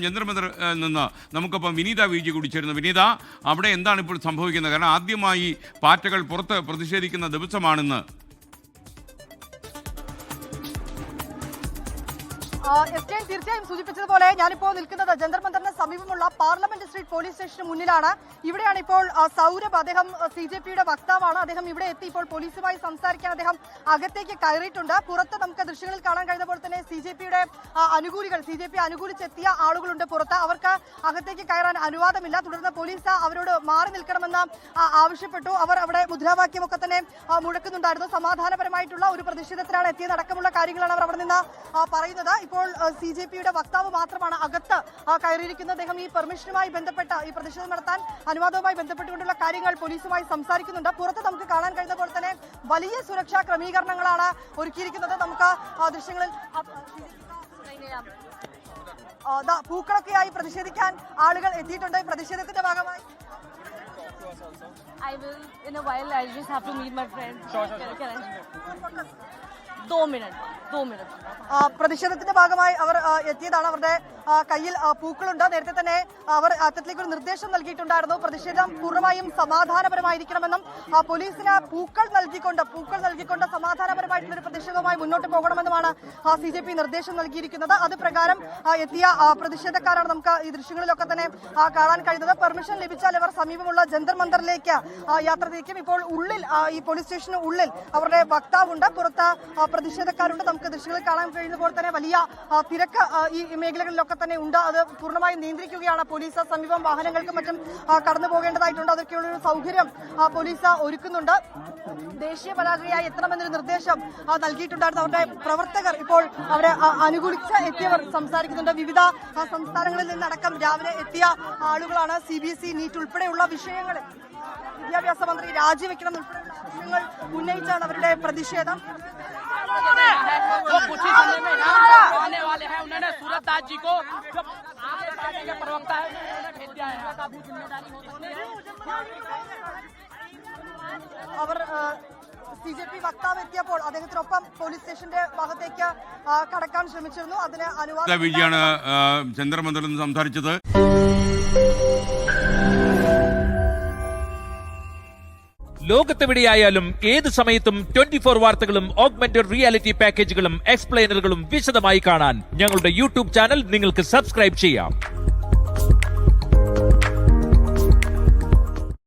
ജന്തർ നിന്ന് നമുക്കിപ്പം വിനീത വീജി കൂടി ചേരുന്നു. വിനീത, അവിടെ എന്താണ് ഇപ്പോൾ സംഭവിക്കുന്നത്? കാരണം ആദ്യമായി പാറ്റകൾ പുറത്ത് പ്രതിഷേധിക്കുന്ന ദിവസമാണെന്ന്. തീർച്ചയായും സൂചിപ്പിച്ചതുപോലെ ഞാനിപ്പോൾ നിൽക്കുന്നത് ജന്തർ മന്ദറിന് സമീപമുള്ള പാർലമെന്റ് സ്ട്രീറ്റ് പോലീസ് സ്റ്റേഷന് മുന്നിലാണ്. ഇവിടെയാണ് ഇപ്പോൾ സൗരഭ്, അദ്ദേഹം CJPയുടെ വക്താവാണ്. അദ്ദേഹം ഇവിടെ എത്തി ഇപ്പോൾ പോലീസുമായി സംസാരിക്കാൻ അദ്ദേഹം അകത്തേക്ക് കയറിയിട്ടുണ്ട്. പുറത്ത് നമുക്ക് ദൃശ്യങ്ങളിൽ കാണാൻ കഴിയുന്ന പോലെ തന്നെ CJPയുടെ അനുകൂലികൾ, CJP അനുകൂലിച്ചെത്തിയ ആളുകളുണ്ട് പുറത്ത്. അവർക്ക് അകത്തേക്ക് കയറാൻ അനുവാദമില്ല. തുടർന്ന് പോലീസ് അവരോട് മാറി നിൽക്കണമെന്ന് ആവശ്യപ്പെട്ടു. അവർ അവിടെ മുദ്രാവാക്യമൊക്കെ തന്നെ മുഴക്കുന്നുണ്ടായിരുന്നു. സമാധാനപരമായിട്ടുള്ള ഒരു പ്രതിഷേധത്തിലാണ് എത്തിയതടക്കമുള്ള കാര്യങ്ങളാണ് അവർ അവിടെ നിന്ന് പറയുന്നത്. ഇപ്പോൾ CJPയുടെ വക്താവ് മാത്രമാണ് അകത്ത് കയറിയിരിക്കുന്നത്. അദ്ദേഹം ഈ പെർമിഷനുമായി ബന്ധപ്പെട്ട ഈ പ്രതിഷേധം നടത്താൻ അനുവാദവുമായി ബന്ധപ്പെട്ടുകൊണ്ടുള്ള കാര്യങ്ങൾ പോലീസുമായി സംസാരിക്കുന്നുണ്ട്. പുറത്ത് നമുക്ക് കാണാൻ കഴിയുന്ന പോലെ തന്നെ വലിയ സുരക്ഷാ ക്രമീകരണങ്ങളാണ് ഒരുക്കിയിരിക്കുന്നത്. നമുക്ക് ദൃശ്യങ്ങളിൽ പൂക്കളൊക്കെയായി പ്രതിഷേധിക്കാൻ ആളുകൾ എത്തിയിട്ടുണ്ട്. പ്രതിഷേധത്തിന്റെ ഭാഗമായി I will, in a while, I just have to meet my friend. Can I? 2 minutes. പ്രതിഷേധത്തിന്റെ ഭാഗമായി അവർ എത്തിയതാണ്. അവരുടെ കയ്യിൽ പൂക്കളുണ്ട്. നേരത്തെ തന്നെ അവർ അത്തരത്തിലേക്ക് ഒരു നിർദ്ദേശം നൽകിയിട്ടുണ്ടായിരുന്നു. പ്രതിഷേധം പൂർണ്ണമായും സമാധാനപരമായിരിക്കണമെന്നും പോലീസിന് പൂക്കൾ നൽകിക്കൊണ്ട് സമാധാനപരമായിട്ടുള്ള ഒരു പ്രതിഷേധവുമായി മുന്നോട്ട് പോകണമെന്നുമാണ് CJP നിർദ്ദേശം നൽകിയിരിക്കുന്നത്. അത് പ്രകാരം എത്തിയ പ്രതിഷേധക്കാരാണ് നമുക്ക് ഈ ദൃശ്യങ്ങളിലൊക്കെ തന്നെ കാണാൻ കഴിയുന്നത്. പെർമിഷൻ ലഭിച്ചാൽ അവർ സമീപമുള്ള ജന്തർ മന്ദറിലേക്ക് യാത്ര തിരിക്കും. ഇപ്പോൾ ഉള്ളിൽ ഈ പോലീസ് സ്റ്റേഷന് ഉള്ളിൽ അവരുടെ വക്താവുണ്ട്, പുറത്ത് പ്രതിഷേധക്കാരുണ്ട്. നമുക്ക് ദൃശ്യങ്ങളിൽ കാണാൻ കഴിയുന്ന പോലെ തന്നെ വലിയ തിരക്ക് ഈ മേഖലകളിലൊക്കെ തന്നെ ഉണ്ട്. അത് പൂർണ്ണമായും നിയന്ത്രിക്കുകയാണ് പോലീസ്. സമീപം വാഹനങ്ങൾക്കും മറ്റും കടന്നു പോകേണ്ടതായിട്ടുണ്ട്. അതൊക്കെയുള്ള ഒരു സൗകര്യം പോലീസ് ഒരുക്കുന്നുണ്ട്. ദേശീയ പതാകയായി എത്തണമെന്നൊരു നിർദ്ദേശം നൽകിയിട്ടുണ്ടായിരുന്നു. അവരുടെ പ്രവർത്തകർ ഇപ്പോൾ അവരെ അനുകൂലിച്ച് എത്തിയവർ സംസാരിക്കുന്നുണ്ട്. വിവിധ സംസ്ഥാനങ്ങളിൽ നിന്നടക്കം രാവിലെ എത്തിയ ആളുകളാണ്. CBSE, നീറ്റ് ഉൾപ്പെടെയുള്ള വിഷയങ്ങളിൽ വിദ്യാഭ്യാസ മന്ത്രി രാജിവെക്കണം ഉൾപ്പെടെയുള്ള ആവശ്യങ്ങൾ ഉന്നയിച്ചാണ് അവരുടെ പ്രതിഷേധം. जो कुछ ही समय में आने वाले हैं, उन्होंने सूरत दास जी को जो आगे पार्टी के प्रवक्ता है उन्होंने भेज दिया है। काफी जिम्मेदारी हो सकती है। അവർ CJP വക്താവ് എത്തിയപ്പോൾ അദ്ദേഹത്തിനൊപ്പം പോലീസ് സ്റ്റേഷന്റെ ഭാഗത്തേക്ക് കടക്കാൻ ശ്രമിച്ചിരുന്നു. അതിന് അനുവാദം വിജയാണ് ജന്തർ മന്ദറിൽ നിന്ന് സംസാരിച്ചത്. ലോകത്തെവിടെയായാലും ഏത് സമയത്തും 24 വാർത്തകളും ഓഗ്മെന്റഡ് റിയാലിറ്റി പാക്കേജുകളും എക്സ്പ്ലെയിനറുകളും വിശദമായി കാണാൻ ഞങ്ങളുടെ YouTube ചാനൽ നിങ്ങൾക്ക് സബ്സ്ക്രൈബ് ചെയ്യാം.